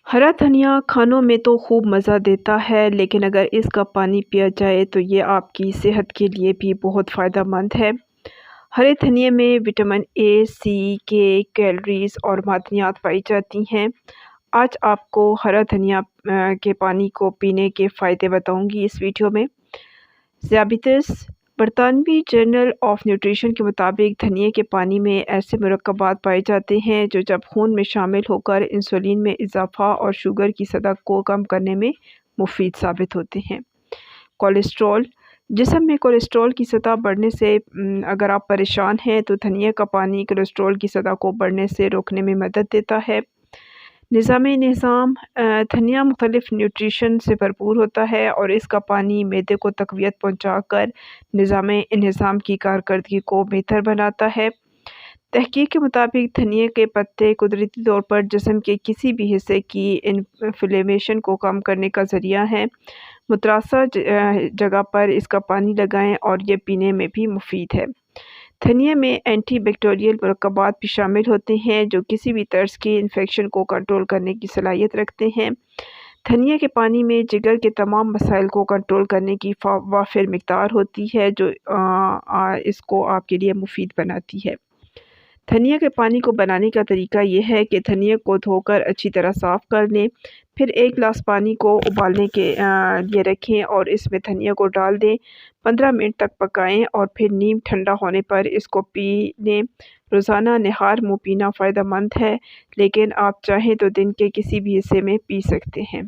हरा धनिया खानों में तो खूब मज़ा देता है, लेकिन अगर इसका पानी पिया जाए तो ये आपकी सेहत के लिए भी बहुत फ़ायदेमंद है। हरे धनिये में विटामिन ए, सी, के, कैलोरीज़ और मादनियात पाई जाती हैं। आज आपको हरा धनिया के पानी को पीने के फ़ायदे बताऊँगी इस वीडियो में। ज़्याबितिस बरतानवी जर्नल ऑफ न्यूट्रिशन के मुताबिक धनिये के पानी में ऐसे मुरक्कबात पाए जाते हैं जो जब खून में शामिल होकर इंसुलिन में इजाफ़ा और शुगर की सतह को कम करने में मुफीद साबित होते हैं। कोलेस्ट्रॉल जिस्म में कोलेस्ट्रॉल की सतह बढ़ने से अगर आप परेशान हैं तो धनिया का पानी कोलेस्ट्रॉल की सतह को बढ़ने से रोकने में मदद देता है। निज़ाम धनिया मुख्तलिफ़ न्यूट्रिशन से भरपूर होता है और इसका पानी मैदे को तक़वियत पहुँचाकर निज़ाम की कारकर्दगी को बेहतर बनाता है। तहकीक के मुताबिक धनिये के पत्ते कुदरती तौर पर जिस्म के किसी भी हिस्से की इन्फ्लेमेशन को कम करने का ज़रिया है। मुतासर जगह पर इसका पानी लगाएं और ये पीने में भी मुफीद है। धनिये में एंटी बैक्टीरियल मुरक्कबात भी शामिल होते हैं जो किसी भी तर्ज की इन्फेक्शन को कंट्रोल करने की सलाहियत रखते हैं। धनिये के पानी में जिगर के तमाम मसाइल को कंट्रोल करने की वाफिर मिक़दार होती है जो इसको आपके लिए मुफीद बनाती है। धनिया के पानी को बनाने का तरीका यह है कि धनिया को धोकर अच्छी तरह साफ़ कर लें, फिर 1 गिलास पानी को उबालने के लिए रखें और इसमें धनिया को डाल दें। 15 मिनट तक पकाएं और फिर नीम ठंडा होने पर इसको पी लें। रोज़ाना निहार मुँह पीना फ़ायदेमंद है, लेकिन आप चाहें तो दिन के किसी भी हिस्से में पी सकते हैं।